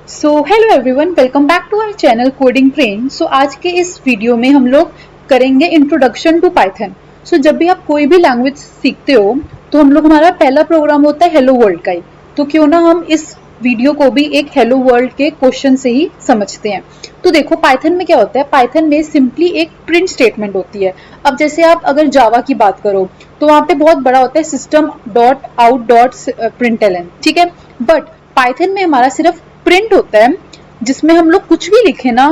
So hello everyone, welcome back to our channel coding train. So आज के इस video में हम लोग करेंगे इंट्रोडक्शन टू पाइथन। सो जब भी आप कोई भी लैंग्वेज सीखते हो तो हम लोग हमारा पहला प्रोग्राम होता है हेलो वर्ल्ड का ही। तो क्यों ना हम इस वीडियो को भी एक हेलो वर्ल्ड के क्वेश्चन से ही समझते हैं। तो देखो पाइथन में क्या होता है, पाइथन में सिंपली एक प्रिंट स्टेटमेंट होती है। अब जैसे आप अगर जावा की बात करो तो वहां पे बहुत बड़ा होता है system dot out dot println, ठीक है। बट पाइथन में हमारा सिर्फ प्रिंट होता है, जिसमें हम लोग कुछ भी लिखे ना,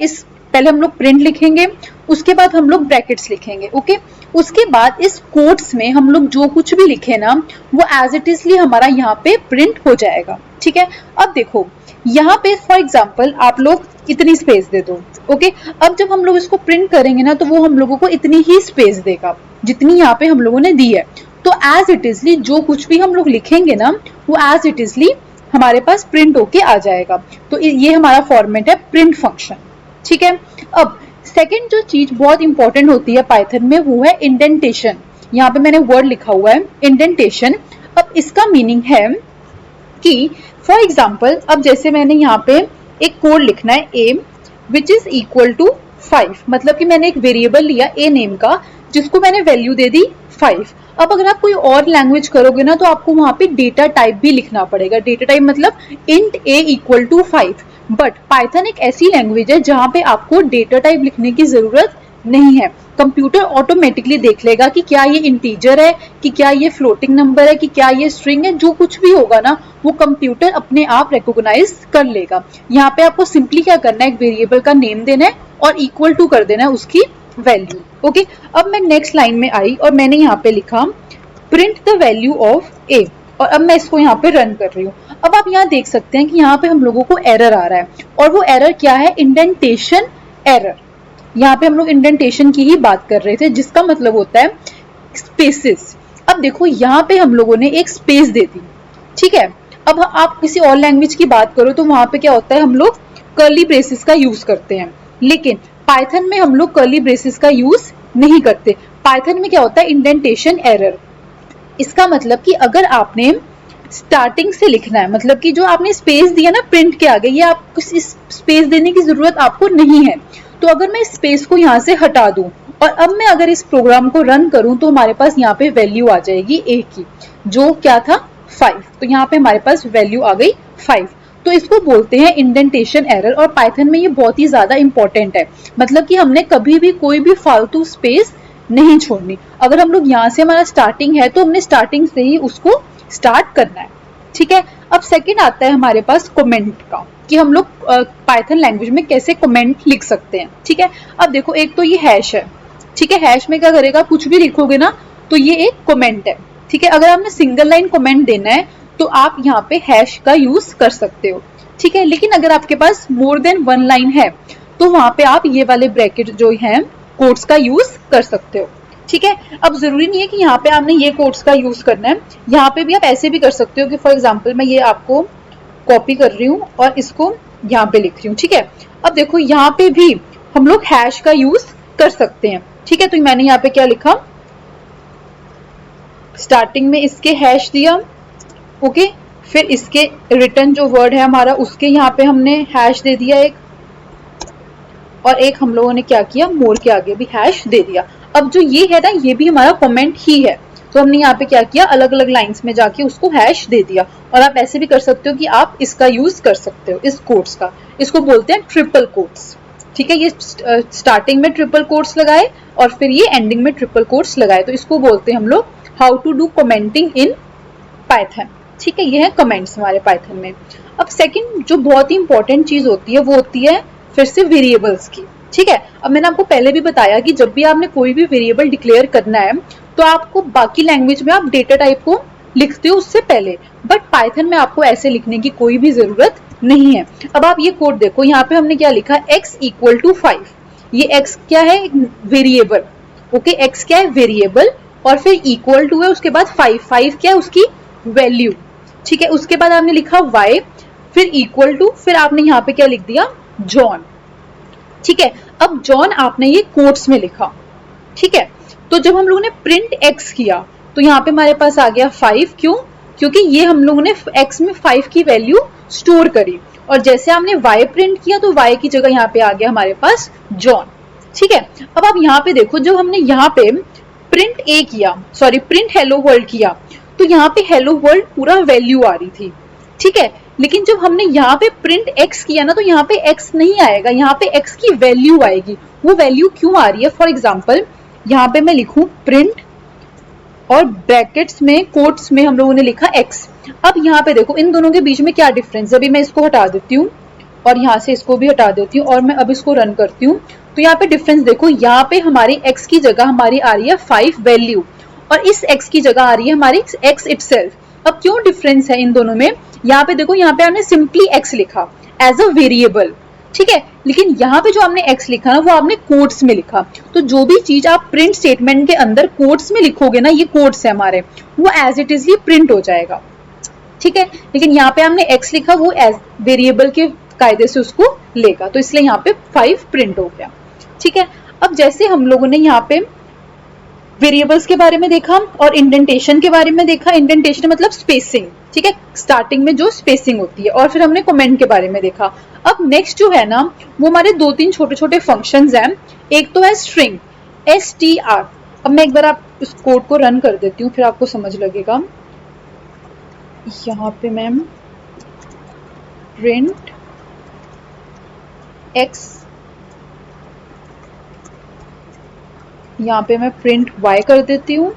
इस पहले हम लोग प्रिंट लिखेंगे, उसके बाद हम लोग ब्रैकेट्स लिखेंगे, ओके। उसके बाद इस कोट्स में हम लोग जो कुछ भी लिखे ना वो एज इट इजली हमारा यहाँ पे प्रिंट हो जाएगा, ठीक है। अब देखो यहाँ पे फॉर एग्जाम्पल आप लोग इतनी स्पेस दे दो, ओके। अब जब हम लोग इसको प्रिंट करेंगे ना तो वो हम लोगों को इतनी ही स्पेस देगा जितनी यहाँ पे हम लोगों ने दी है। तो एज इट इजली जो कुछ भी हम लोग लिखेंगे ना वो एज इट इजली हमारे पास प्रिंट होके आ जाएगा। तो ये हमारा फॉर्मेट है प्रिंट फंक्शन, ठीक है। अब सेकंड जो चीज बहुत इंपॉर्टेंट होती है पाइथन में वो है इंडेंटेशन। यहाँ पे मैंने वर्ड लिखा हुआ है इंडेंटेशन। अब इसका मीनिंग है कि फॉर एग्जाम्पल अब जैसे मैंने यहाँ पे एक कोड लिखना है a which is equal to 5, मतलब कि मैंने एक वेरिएबल लिया a नेम का जिसको मैंने वैल्यू दे दी 5। अब अगर आप कोई और लैंग्वेज करोगे ना तो आपको वहां पे डेटा टाइप भी लिखना पड़ेगा। डेटा टाइप मतलब int a equal to 5। But Python एक ऐसी लैंग्वेज है जहां पे आपको डेटा टाइप लिखने की जरूरत नहीं है। कंप्यूटर ऑटोमेटिकली देख लेगा कि क्या ये इंटीजर है, कि क्या ये फ्लोटिंग नंबर है, कि क्या ये स्ट्रिंग है। जो कुछ भी होगा ना वो कंप्यूटर अपने आप रिकॉग्नाइज कर लेगा। यहाँ पे आपको सिंपली क्या करना है, एक वेरिएबल का नेम देना है और इक्वल टू कर देना है उसकी वैल्यू, ओके। अब मैं नेक्स्ट लाइन में आई और मैंने यहाँ पे लिखा प्रिंट द वैल्यू ऑफ ए, और अब मैं इसको यहाँ पे रन कर रही हूँ। अब आप यहाँ देख सकते हैं कि यहाँ पे हम लोगों को एरर आ रहा है, और वो एरर क्या है, इंडेंटेशन एरर। यहाँ पे हम लोग इंडेंटेशन की ही बात कर रहे थे जिसका मतलब होता है स्पेसेस। अब देखो यहाँ पे हम लोगों ने एक स्पेस दे दी, ठीक है। अब आप किसी और लैंग्वेज की बात करो तो वहां पे क्या होता है, हम लोग कर्ली ब्रेसेस का यूज करते हैं, लेकिन पाइथन में हम लोग कर्ली ब्रेसेस का यूज नहीं करते। पाइथन में क्या होता है, इंडेंटेशन एरर। इसका मतलब कि अगर आपने स्टार्टिंग से लिखना है, मतलब कि जो आपने स्पेस दिया ना प्रिंट के आगे, ये आपको स्पेस देने की जरूरत आपको नहीं है। तो अगर मैं स्पेस को यहाँ से हटा दूं और अब मैं अगर इस प्रोग्राम को रन करूं तो हमारे पास यहाँ पे वैल्यू आ जाएगी a की, जो क्या था 5। तो यहाँ पे हमारे पास वैल्यू आ गई 5। तो इसको बोलते हैं इंडेंटेशन एरर, और पाइथन में ये बहुत ही ज्यादा इंपॉर्टेंट है। मतलब कि हमने कभी भी कोई भी फालतू स्पेस नहीं छोड़नी। अगर हम लोग यहाँ से हमारा स्टार्टिंग है तो हमने स्टार्टिंग से ही उसको स्टार्ट करना है, ठीक है। अब सेकंड आता है हमारे पास कमेंट का, कि हम लोग पाइथन लैंग्वेज में कैसे कमेंट लिख सकते हैं, ठीक है। अब देखो एक तो ये हैश है, ठीक है। हैश में क्या करेगा, कुछ भी लिखोगे ना तो ये एक कमेंट है, ठीक है। अगर आपने सिंगल लाइन कमेंट देना है तो आप यहाँ पे हैश का यूज कर सकते हो, ठीक है। लेकिन अगर आपके पास मोर देन वन लाइन है तो वहां पे आप ये वाले ब्रैकेट जो है कोट्स का यूज कर सकते हो, ठीक है। अब जरूरी नहीं है कि यहाँ पे आपने ये कोट्स का यूज करना है, यहाँ पे भी आप ऐसे भी कर सकते हो कि फॉर एग्जाम्पल मैं ये आपको कॉपी कर रही हूँ और इसको यहाँ पे लिख रही हूँ, ठीक है। अब देखो यहाँ पे भी हम लोग हैश का यूज कर सकते हैं, ठीक है। तो मैंने यहाँ पे क्या लिखा, स्टार्टिंग में इसके हैश दिया, ओके। फिर इसके रिटर्न जो वर्ड है हमारा उसके यहाँ पे हमने हैश दे दिया एक, और एक हम लोगों ने क्या किया, मोर के आगे भी हैश दे दिया। अब जो ये है ना ये भी हमारा कमेंट ही है, तो हमने यहाँ पे क्या किया, अलग अलग लाइंस में जाके उसको हैश दे दिया। और आप ऐसे भी कर सकते हो कि आप इसका यूज कर सकते हो, इस कोट्स का। इसको बोलते हैं ट्रिपल कोट्स, ठीक है। ये स्टार्टिंग में ट्रिपल कोट्स लगाए और फिर ये एंडिंग में ट्रिपल कोट्स लगाए, तो इसको बोलते हैं हम लोग how to do commenting in Python, ठीक है। ये है कमेंट्स हमारे पाइथन में। अब सेकंड जो बहुत ही इंपॉर्टेंट चीज होती है वो होती है फिर से वेरिएबल्स की, ठीक है। अब मैंने आपको पहले भी बताया कि जब भी आपने कोई भी वेरिएबल डिक्लेयर करना है तो आपको बाकी लैंग्वेज में आप डेटा टाइप को लिखते हो उससे पहले, बट पाइथन में आपको ऐसे लिखने की कोई भी जरूरत नहीं है। अब आप ये कोड देखो, यहाँ पे हमने क्या लिखा, x इक्वल टू 5। ये x क्या है, वेरिएबल, ओके। x क्या है, वेरिएबल, और फिर इक्वल टू है, उसके बाद 5 क्या है उसकी वैल्यू, ठीक है। उसके बाद आपने लिखा y, फिर इक्वल टू, फिर आपने यहाँ पे क्या लिख दिया, जॉन, ठीक है। अब जॉन आपने ये कोट्स में लिखा, ठीक है। तो जब हम लोगों ने प्रिंट x किया तो यहाँ पे हमारे पास आ गया 5, क्यों, क्योंकि ये हम लोगों ने x में 5 की वैल्यू स्टोर करी, और जैसे हमने y प्रिंट किया तो y की जगह यहाँ पे आ गया हमारे पास जॉन। ठीक है, अब आप यहाँ पे देखो, जब हमने यहाँ पे प्रिंट ए किया, सॉरी प्रिंट हेलो वर्ल्ड किया, तो यहाँ पे हेलो वर्ल्ड पूरा वैल्यू आ रही थी। ठीक है, लेकिन जब हमने यहाँ पे प्रिंट x किया ना, तो यहाँ पे x नहीं आएगा, यहाँ पे x की वैल्यू आएगी। वो वैल्यू क्यों आ रही है? फॉर एग्जाम्पल यहाँ पे मैं लिखूं प्रिंट और ब्रैकेट्स में कोट्स में हम लोगों ने लिखा x। अब यहाँ पे देखो इन दोनों के बीच में क्या डिफरेंस है। अभी मैं इसको हटा देती हूँ और यहाँ से इसको भी हटा देती हूँ और मैं अब इसको रन करती हूँ, तो यहाँ पे डिफरेंस देखो, यहाँ पे हमारी x की जगह हमारी आ रही है 5 वैल्यू, और इस x की जगह आ रही है हमारी x इटसेल्फ। अब क्यों डिफरेंस है इन दोनों में? यहाँ पे देखो, यहाँ पे हमने सिंपली x लिखा एज अ वेरिएबल, ठीक है, लेकिन यहाँ पे जो हमने x लिखा ना वो आपने कोट्स में लिखा। तो जो भी चीज आप प्रिंट स्टेटमेंट के अंदर कोट्स में लिखोगे ना, ये कोट्स है हमारे, वो एज इट इज ही प्रिंट हो जाएगा। ठीक है, लेकिन यहाँ पे हमने x लिखा, वो एज वेरिएबल के कायदे से उसको लेगा, तो इसलिए यहाँ पे 5 प्रिंट हो गया। ठीक है, अब जैसे हम लोगों ने यहाँ पे वेरिएबल्स के बारे में देखा और इंडेंटेशन के बारे में देखा। इंडेंटेशन मतलब स्पेसिंग, ठीक है, स्टार्टिंग में जो स्पेसिंग होती है, और फिर हमने कमेंट के बारे में देखा। अब नेक्स्ट जो है ना, वो हमारे 2-3 छोटे छोटे फंक्शंस हैं। एक तो है स्ट्रिंग str। अब मैं एक बार आप इस कोड को रन कर देती हूँ, फिर आपको समझ लगेगा। यहाँ पे मैं प्रिंट x, यहाँ पे मैं प्रिंट y कर देती हूँ,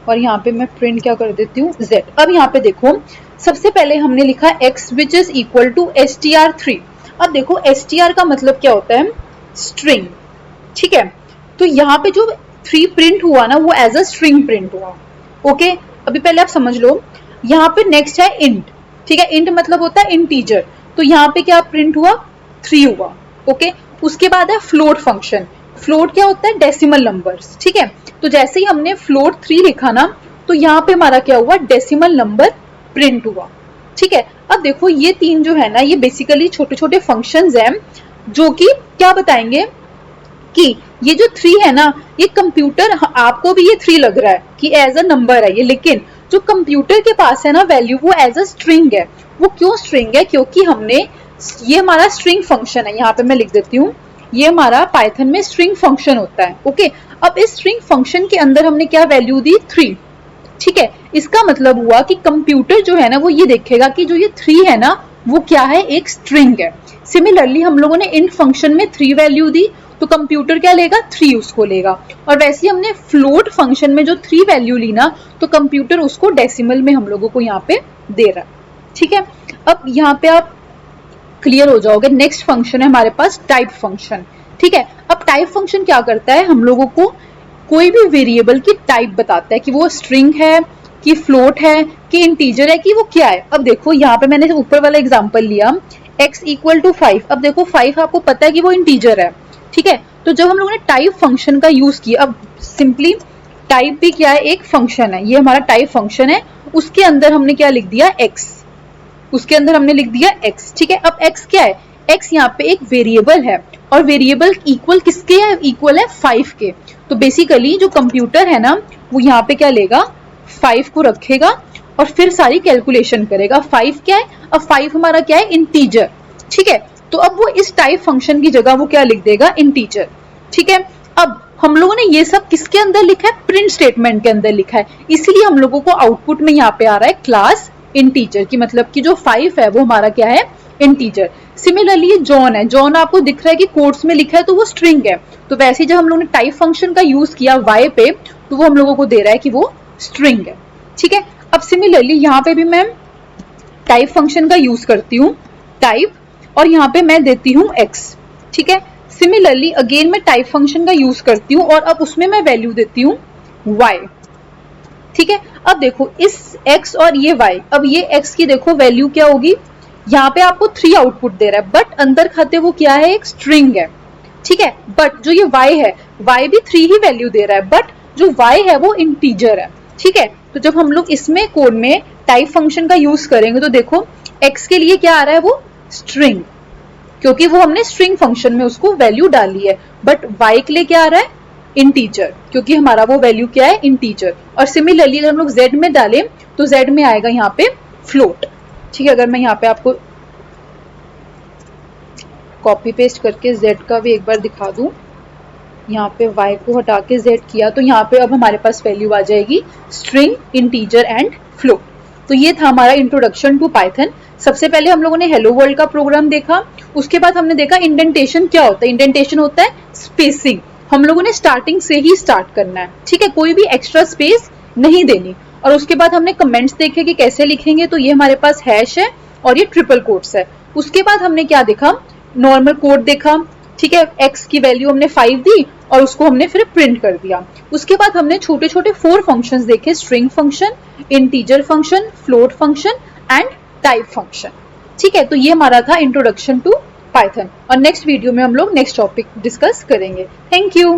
और यहाँ पे मैं प्रिंट क्या कर देती हूँ z। अब यहाँ पे देखो, सबसे पहले हमने लिखा x which is equal to str3। अब देखो str का मतलब क्या होता है? स्ट्रिंग। ठीक है, तो यहाँ पे जो 3 प्रिंट हुआ ना, वो एज अ स्ट्रिंग प्रिंट हुआ। ओके, अभी पहले आप समझ लो। यहाँ पे नेक्स्ट है इंट। ठीक है, इंट मतलब होता है इंटीजर, तो यहाँ पे क्या प्रिंट हुआ? 3 हुआ। ओके, उसके बाद है फ्लोट फंक्शन। फ्लोट क्या होता है? Decimal numbers. ठीक है, तो जैसे ही हमने फ्लोट 3 लिखा ना, तो यहाँ पे हमारा क्या हुआ? डेसिमल नंबर प्रिंट हुआ। ठीक है, अब देखो ये 3 जो है ना, ये बेसिकली छोटे छोटे फंक्शंस हैं, जो कि क्या बताएंगे कि ये जो 3 है ना, ये कंप्यूटर, आपको भी ये 3 लग रहा है कि एज अ नंबर है ये, लेकिन जो कंप्यूटर के पास है ना वैल्यू, वो एज अ स्ट्रिंग है। वो क्यों स्ट्रिंग है? क्योंकि हमने, ये हमारा स्ट्रिंग फंक्शन है, यहाँ पे मैं लिख देती हूँ, ये हमारा पाइथन में स्ट्रिंग फंक्शन होता है। ओके, अब इस स्ट्रिंग फंक्शन के अंदर हमने क्या वैल्यू दी? 3। ठीक है, इसका मतलब हुआ कि कंप्यूटर जो है ना, वो ये देखेगा कि जो ये 3 है ना, वो क्या है? एक स्ट्रिंग है। सिमिलरली हम लोगों ने इंट फंक्शन में 3 वैल्यू दी, तो कंप्यूटर क्या लेगा? 3 उसको लेगा। और वैसे ही हमने फ्लोट फंक्शन में जो 3 वैल्यू ली ना, तो कंप्यूटर उसको डेसिमल में हम लोगों को यहाँ पे दे रहा है। ठीक है, अब यहाँ पे आप क्लियर हो जाओगे। नेक्स्ट फंक्शन है हमारे पास टाइप फंक्शन। ठीक है, अब टाइप फंक्शन क्या करता है? हम लोगों को कोई भी वेरिएबल की टाइप बताता है कि वो स्ट्रिंग है, कि फ्लोट है, कि इंटीजर है, कि वो क्या है। अब देखो यहाँ पे मैंने ऊपर वाला एग्जांपल लिया, x इक्वल टू 5। अब देखो 5 आपको पता है कि वो इंटीजर है। ठीक है, तो जब हम लोगों ने टाइप फंक्शन का यूज किया, अब सिंपली टाइप भी क्या है? एक फंक्शन है, ये हमारा टाइप फंक्शन है, उसके अंदर हमने क्या लिख दिया? x, उसके अंदर हमने लिख दिया x। ठीक है, अब x क्या है? x यहाँ पे एक वेरिएबल है, और वेरिएबल इक्वल किसके है? इक्वल है 5 के। तो बेसिकली जो कंप्यूटर है ना, वो यहाँ पे क्या लेगा? 5 को रखेगा और फिर सारी कैलकुलेशन करेगा। 5 क्या है? अब 5 हमारा क्या है? इंटीजर। ठीक है, तो अब वो इस टाइप फंक्शन की जगह वो क्या लिख देगा? इंटीजर। ठीक है, अब हम लोगों ने ये सब किसके अंदर लिखा है? प्रिंट स्टेटमेंट के अंदर लिखा है, इसलिए हम लोगों को आउटपुट में यहाँ पे आ रहा है क्लास इंटीजर की, मतलब कि जो 5 है वो हमारा क्या है? इंटीजर। सिमिलरली ये जॉन है, जॉन आपको दिख रहा है कि कोट्स में लिखा है, तो वो स्ट्रिंग है। तो वैसे जब हम लोगों ने टाइप फंक्शन का यूज किया y पे, तो वो हम लोगों को दे रहा है कि वो स्ट्रिंग है। ठीक है, अब सिमिलरली यहाँ पे भी मैं टाइप फंक्शन का यूज करती हूँ, टाइप, और यहाँ पे मैं देती हूँ x। ठीक है, सिमिलरली अगेन मैं टाइप फंक्शन का यूज करती हूँ, और अब उसमें मैं वैल्यू देती हूँ y। ठीक है, अब देखो इस x और ये y, अब ये x की देखो वैल्यू क्या होगी? यहाँ पे आपको 3 आउटपुट दे रहा है, बट अंदर खाते वो क्या है? एक स्ट्रिंग है। ठीक है, बट जो ये y है, y भी 3 ही वैल्यू दे रहा है, बट जो y है वो इंटीजर है। ठीक है, तो जब हम लोग इसमें कोड में टाइप फंक्शन का यूज करेंगे, तो देखो x के लिए क्या आ रहा है? वो स्ट्रिंग, क्योंकि वो हमने स्ट्रिंग फंक्शन में उसको वैल्यू डाली है। बट y के लिए क्या आ रहा है? इंटीजर, क्योंकि हमारा वो वैल्यू क्या है, इंटीजर। और सिमिलरली अगर हम लोग z में डालें तो z में आएगा यहाँ पे फ्लोट। ठीक है, अगर मैं यहाँ पे आपको कॉपी पेस्ट करके z का भी एक बार दिखा दूं, यहाँ पे y को हटा के z किया तो यहाँ पे अब हमारे पास वैल्यू आ जाएगी स्ट्रिंग, इंटीजर एंड फ्लोट। तो ये था हमारा इंट्रोडक्शन टू पाइथन। सबसे पहले हम लोगों ने हेलो वर्ल्ड का प्रोग्राम देखा, उसके बाद हमने देखा इंडेंटेशन क्या होता है। इंडेंटेशन होता है स्पेसिंग, हम लोगों ने स्टार्टिंग से ही स्टार्ट करना है, ठीक है, कोई भी एक्स्ट्रा स्पेस नहीं देनी। और उसके बाद हमने कमेंट्स देखे कि कैसे लिखेंगे, तो ये हमारे पास हैश है और ये ट्रिपल कोट्स है। उसके बाद हमने क्या देखा, नॉर्मल कोड देखा, ठीक है, x की वैल्यू हमने 5 दी और उसको हमने फिर प्रिंट कर दिया। उसके बाद हमने छोटे छोटे 4 फंक्शंस देखे, string function, integer function, float function and type function. ठीक है, तो ये हमारा था इंट्रोडक्शन टू पाइथन और नेक्स्ट वीडियो में हम लोग नेक्स्ट टॉपिक डिस्कस करेंगे। Thank you.